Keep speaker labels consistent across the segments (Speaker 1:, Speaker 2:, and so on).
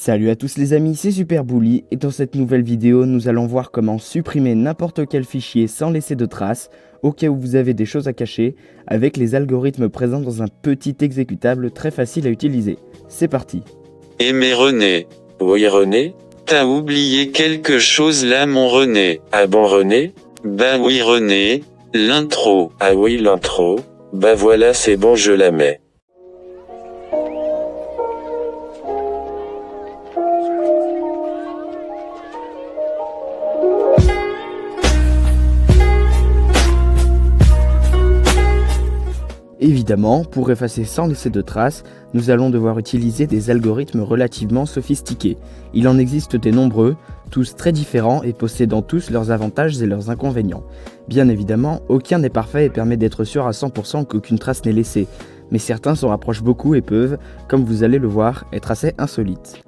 Speaker 1: Salut à tous les amis, c'est Super Bully et dans cette nouvelle vidéo, nous allons voir comment supprimer n'importe quel fichier sans laisser de traces, au cas où vous avez des choses à cacher, avec les algorithmes présents dans un petit exécutable très facile à utiliser. C'est parti.
Speaker 2: Eh mais René. Oui René? T'as oublié quelque chose là mon René. Ah bon René? Bah oui René, l'intro. Ah oui l'intro? Bah voilà c'est bon je la mets.
Speaker 1: Évidemment, pour effacer sans laisser de traces, nous allons devoir utiliser des algorithmes relativement sophistiqués. Il en existe des nombreux, tous très différents et possédant tous leurs avantages et leurs inconvénients. Bien évidemment, aucun n'est parfait et permet d'être sûr à 100% qu'aucune trace n'est laissée, mais certains s'en rapprochent beaucoup et peuvent, comme vous allez le voir, être assez insolites.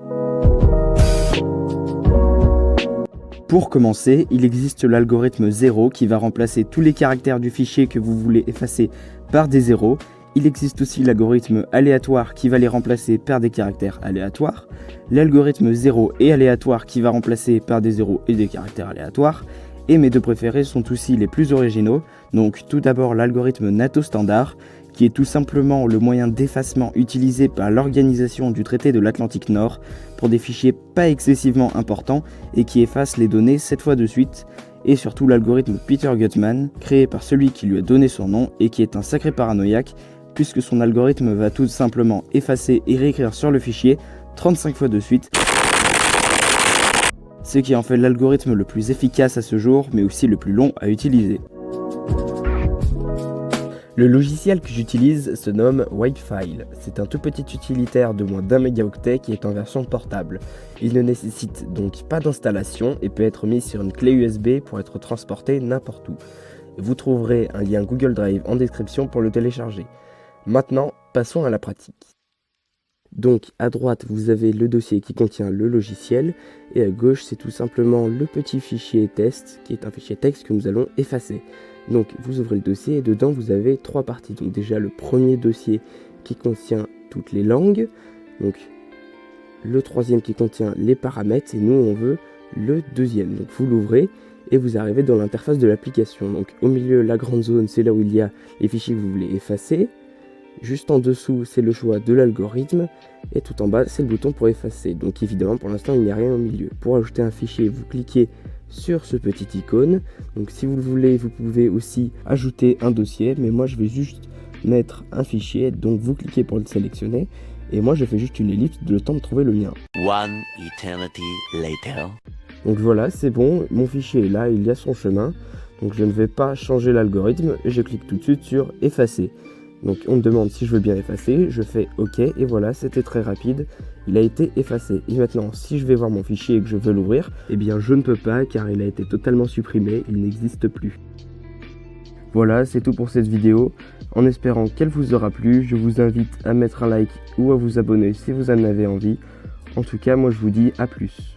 Speaker 1: Pour commencer, il existe l'algorithme 0 qui va remplacer tous les caractères du fichier que vous voulez effacer par des zéros. Il existe aussi l'algorithme aléatoire qui va les remplacer par des caractères aléatoires. L'algorithme 0 et aléatoire qui va remplacer par des zéros et des caractères aléatoires. Et mes deux préférés sont aussi les plus originaux. Donc tout d'abord l'algorithme NATO standard, qui est tout simplement le moyen d'effacement utilisé par l'Organisation du traité de l'Atlantique Nord pour des fichiers pas excessivement importants et qui efface les données 7 fois de suite, et surtout l'algorithme Peter Gutmann, créé par celui qui lui a donné son nom et qui est un sacré paranoïaque, puisque son algorithme va tout simplement effacer et réécrire sur le fichier 35 fois de suite, ce qui en fait l'algorithme le plus efficace à ce jour, mais aussi le plus long à utiliser. Le logiciel que j'utilise se nomme Whitefile. C'est un tout petit utilitaire de moins d'1 mégaoctet qui est en version portable. Il ne nécessite donc pas d'installation et peut être mis sur une clé USB pour être transporté n'importe où. Vous trouverez un lien Google Drive en description pour le télécharger. Maintenant, passons à la pratique. Donc à droite, vous avez le dossier qui contient le logiciel et à gauche, c'est tout simplement le petit fichier test qui est un fichier texte que nous allons effacer. Donc vous ouvrez le dossier et dedans vous avez trois parties. Donc déjà le premier dossier qui contient toutes les langues, donc le troisième qui contient les paramètres et nous on veut le deuxième. Donc vous l'ouvrez et vous arrivez dans l'interface de l'application. Donc au milieu, la grande zone, c'est là où il y a les fichiers que vous voulez effacer. Juste en dessous, c'est le choix de l'algorithme et tout en bas, c'est le bouton pour effacer. Donc évidemment, pour l'instant, il n'y a rien au milieu. Pour ajouter un fichier, vous cliquez sur ce petit icône. Donc si vous le voulez, vous pouvez aussi ajouter un dossier, mais moi je vais juste mettre un fichier, donc vous cliquez pour le sélectionner et moi je fais juste une ellipse le temps de trouver le mien.
Speaker 3: One eternity later.
Speaker 1: Donc voilà, c'est bon, mon fichier est là, il y a son chemin, donc je ne vais pas changer l'algorithme et je clique tout de suite sur effacer. Donc on me demande si je veux bien effacer, je fais OK et voilà, c'était très rapide, il a été effacé. Et maintenant, si je vais voir mon fichier et que je veux l'ouvrir, eh bien je ne peux pas car il a été totalement supprimé, il n'existe plus. Voilà, c'est tout pour cette vidéo. En espérant qu'elle vous aura plu, je vous invite à mettre un like ou à vous abonner si vous en avez envie. En tout cas, moi je vous dis à plus.